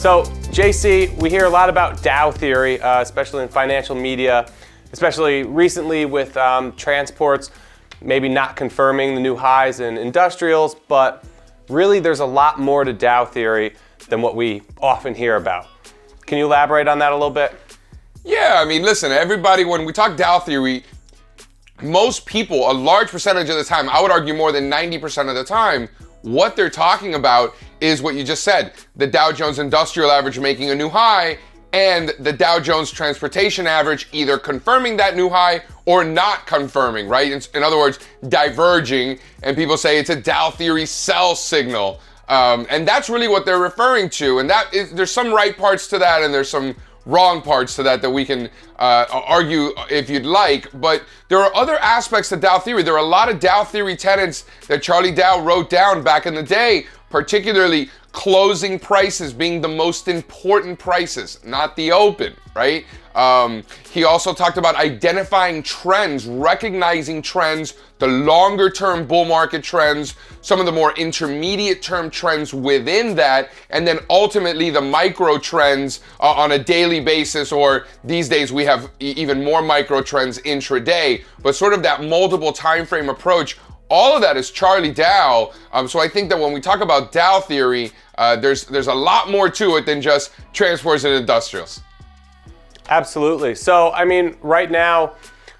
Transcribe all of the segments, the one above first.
So, JC, we hear a lot about Dow Theory, especially in financial media, especially recently with transports maybe not confirming the new highs in industrials, but really there's a lot more to Dow Theory than what we often hear about. Can you elaborate on that a little bit? Yeah, I mean, listen, everybody, when we talk Dow Theory, most people, a large percentage of the time, I would argue more than 90% of the time, what they're talking about is what you just said, the Dow Jones Industrial Average making a new high and the Dow Jones Transportation Average either confirming that new high or not confirming, right? In other words, diverging, and people say it's a Dow Theory sell signal. And that's really what they're referring to. And that is, there's some right parts to that and there's some wrong parts to that we can argue if you'd like, but there are other aspects to Dow Theory. There are a lot of Dow Theory tenets that Charlie Dow wrote down back in the day, particularly closing prices being the most important prices, not the open, right? He also talked about identifying trends, recognizing trends, the longer term bull market trends, some of the more intermediate term trends within that, and then ultimately the micro trends on a daily basis, or these days we have even more micro trends intraday, but sort of that multiple time frame approach. All of that is Charlie Dow. So I think that when we talk about Dow Theory, there's a lot more to it than just transports and industrials. Absolutely. So, I mean, right now,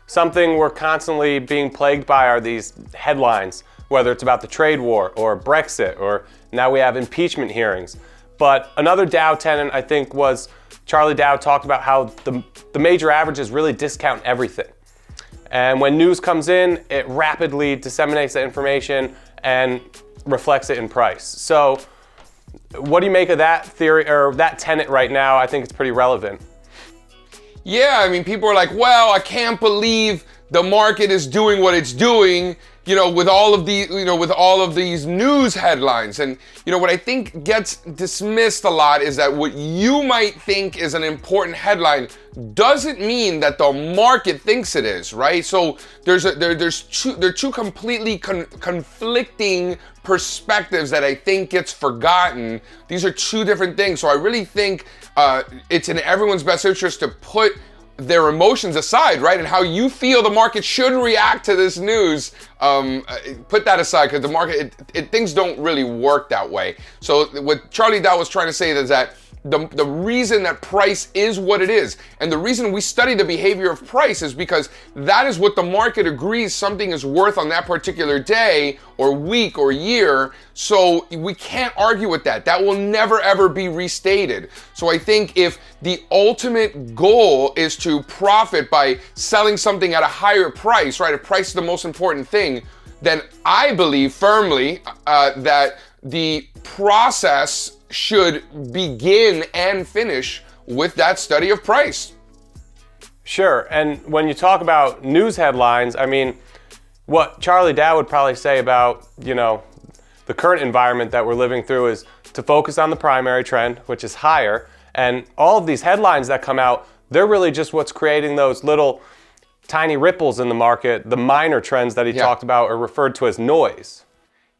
something we're constantly being plagued by are these headlines, whether it's about the trade war or Brexit, or now we have impeachment hearings. But another Dow tenet, I think, was Charlie Dow talked about how the major averages really discount everything. And when news comes in, it rapidly disseminates the information and reflects it in price. So what do you make of that theory, or that tenet right now? I think it's pretty relevant. Yeah, I mean, people are like, well, I can't believe the market is doing what it's doing, with all of these news headlines. And, what I think gets dismissed a lot is that what you might think is an important headline doesn't mean that the market thinks it is, right? So there are two completely conflicting perspectives that I think gets forgotten. These are two different things. So I really think it's in everyone's best interest to put their emotions aside, right? And how you feel the market should react to this news, put that aside, because the market, things don't really work that way. So what Charlie Dow was trying to say is that the reason that price is what it is, and the reason we study the behavior of price, is because that is what the market agrees something is worth on that particular day or week or year. So we can't argue with that. That will never ever be restated. So I think if the ultimate goal is to profit by selling something at a higher price, right? If price is the most important thing, then I believe firmly that the process should begin and finish with that study of price. Sure, and when you talk about news headlines, I mean, what Charlie Dow would probably say about, the current environment that we're living through is to focus on the primary trend, which is higher, and all of these headlines that come out, they're really just what's creating those little tiny ripples in the market. The minor trends that he talked about are referred to as noise.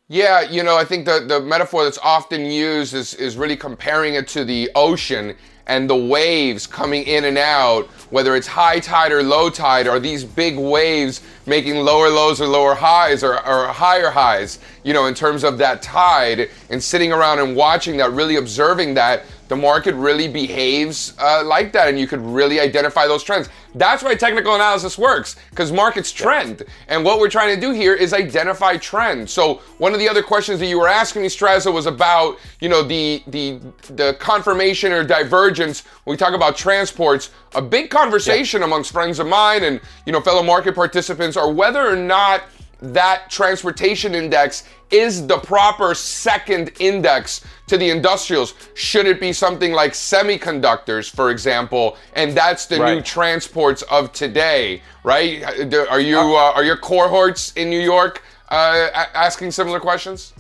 Yeah, I think the metaphor that's often used is really comparing it to the ocean and the waves coming in and out, whether it's high tide or low tide, or these big waves making lower lows or lower highs or higher highs, in terms of that tide, and sitting around and watching that, really observing that, the market really behaves like that, and you could really identify those trends. That's why technical analysis works, because markets trend. And what we're trying to do here is identify trends. So one of the other questions that you were asking me, Strazza, was about, the confirmation or divergence when we talk about transports. A big conversation amongst friends of mine and, fellow market participants are whether or not that transportation index is the proper second index to the industrials. Should it be something like semiconductors, for example, and that's the new transports of today, right? Are your cohorts in New York asking similar questions?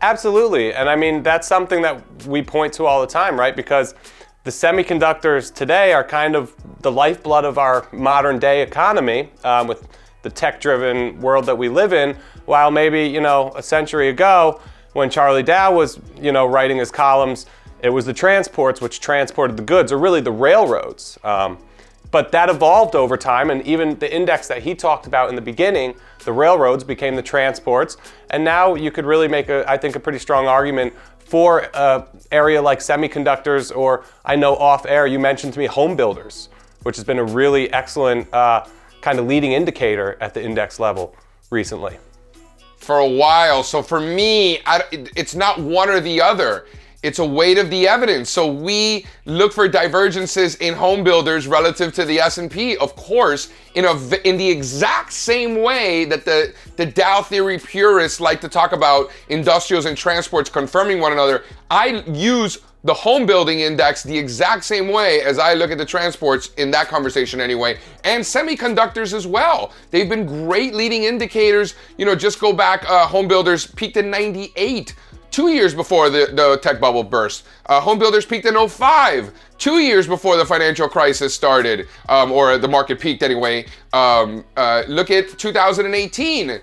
Absolutely, and I mean, that's something that we point to all the time, right? Because the semiconductors today are kind of the lifeblood of our modern day economy, with the tech-driven world that we live in, while maybe, a century ago when Charlie Dow was, writing his columns, it was the transports which transported the goods, or really the railroads. But that evolved over time, and even the index that he talked about in the beginning, the railroads became the transports, and now you could really make, I think, a pretty strong argument for an area like semiconductors, or I know off air you mentioned to me home builders, which has been a really excellent kind of leading indicator at the index level recently. For a while. So for me, it's not one or the other. It's a weight of the evidence. So we look for divergences in home builders relative to the S&P, of course, in the exact same way that the Dow Theory purists like to talk about industrials and transports confirming one another. I use the home building index the exact same way as I look at the transports in that conversation anyway, and semiconductors as well. They've been great leading indicators. You know, just go back, home builders peaked in 98. 2 years before the tech bubble burst. Home builders peaked in 05, 2 years before the financial crisis started, or the market peaked anyway. Look at 2018.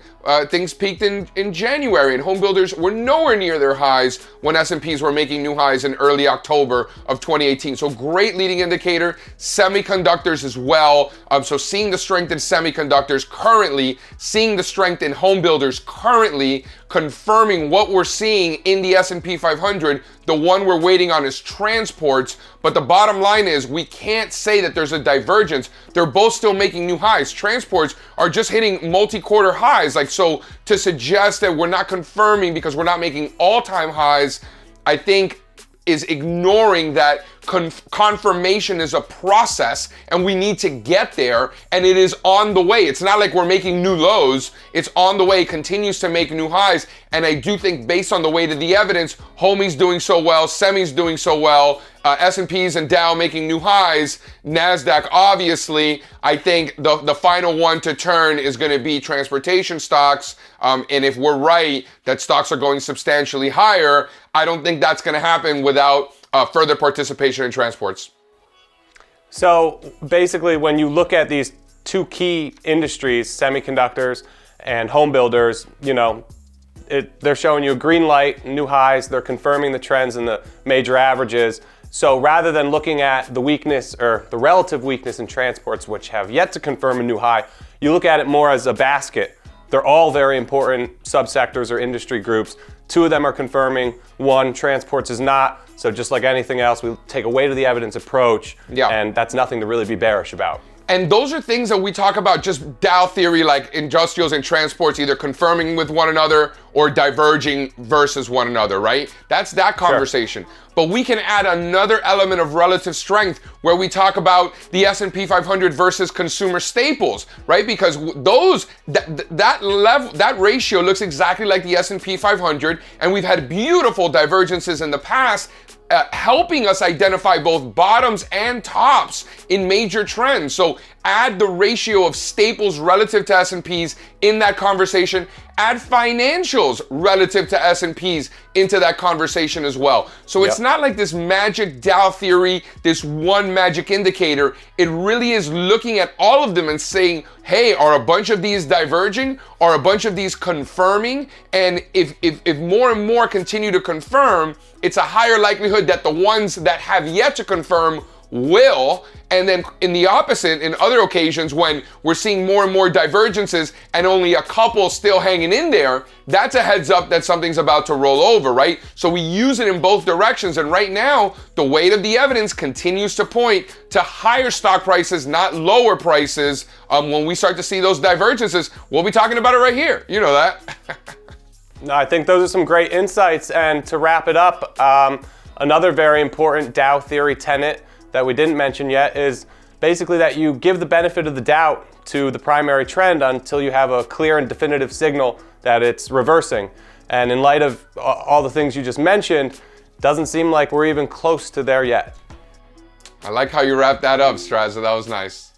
Things peaked in January, and home builders were nowhere near their highs when S&Ps were making new highs in early October of 2018. So great leading indicator. Semiconductors as well. So seeing the strength in semiconductors currently, seeing the strength in home builders currently, confirming what we're seeing in the S&P 500. The one we're waiting on is transports, but the bottom line is we can't say that there's a divergence. They're both still making new highs. Transports are just hitting multi-quarter highs. So to suggest that we're not confirming because we're not making all-time highs, I think is ignoring that confirmation is a process and we need to get there, and it is on the way. It's not like we're making new lows. It's on the way, continues to make new highs. And I do think based on the weight of the evidence, Homie's doing so well, Semi's doing so well, S&Ps and Dow making new highs, NASDAQ obviously. I think the final one to turn is going to be transportation stocks. And if we're right that stocks are going substantially higher, I don't think that's going to happen without further participation in transports. So basically, when you look at these two key industries, semiconductors and home builders, you know, they're showing you a green light, new highs. They're confirming the trends in the major averages. So rather than looking at the weakness or the relative weakness in transports, which have yet to confirm a new high, you look at it more as a basket. They're all very important subsectors or industry groups. Two of them are confirming, one, transports is not. So just like anything else, we take a weight of the evidence approach, and that's nothing to really be bearish about. And those are things that we talk about, just Dow theory, like industrials and transports either confirming with one another or diverging versus one another, right? That's that conversation. Sure. But we can add another element of relative strength where we talk about the S&P 500 versus consumer staples, right? Because that ratio looks exactly like the S&P 500, and we've had beautiful divergences in the past, helping us identify both bottoms and tops in major trends. So add the ratio of staples relative to S&Ps in that conversation. Add financials relative to S&Ps into that conversation as well. So it's not like this magic Dow theory, this one magic indicator. It really is looking at all of them and saying, hey, are a bunch of these diverging? Are a bunch of these confirming? And if more and more continue to confirm, it's a higher likelihood that the ones that have yet to confirm will. And then in the opposite, in other occasions when we're seeing more and more divergences and only a couple still hanging in there, that's a heads up that something's about to roll over, right? So we use it in both directions. And right now, the weight of the evidence continues to point to higher stock prices, not lower prices. When we start to see those divergences, we'll be talking about it right here. You know that. No, I think those are some great insights. And to wrap it up, another very important Dow theory tenet that we didn't mention yet is basically that you give the benefit of the doubt to the primary trend until you have a clear and definitive signal that it's reversing. And in light of all the things you just mentioned, doesn't seem like we're even close to there yet. I like how you wrapped that up, Strazza. That was nice.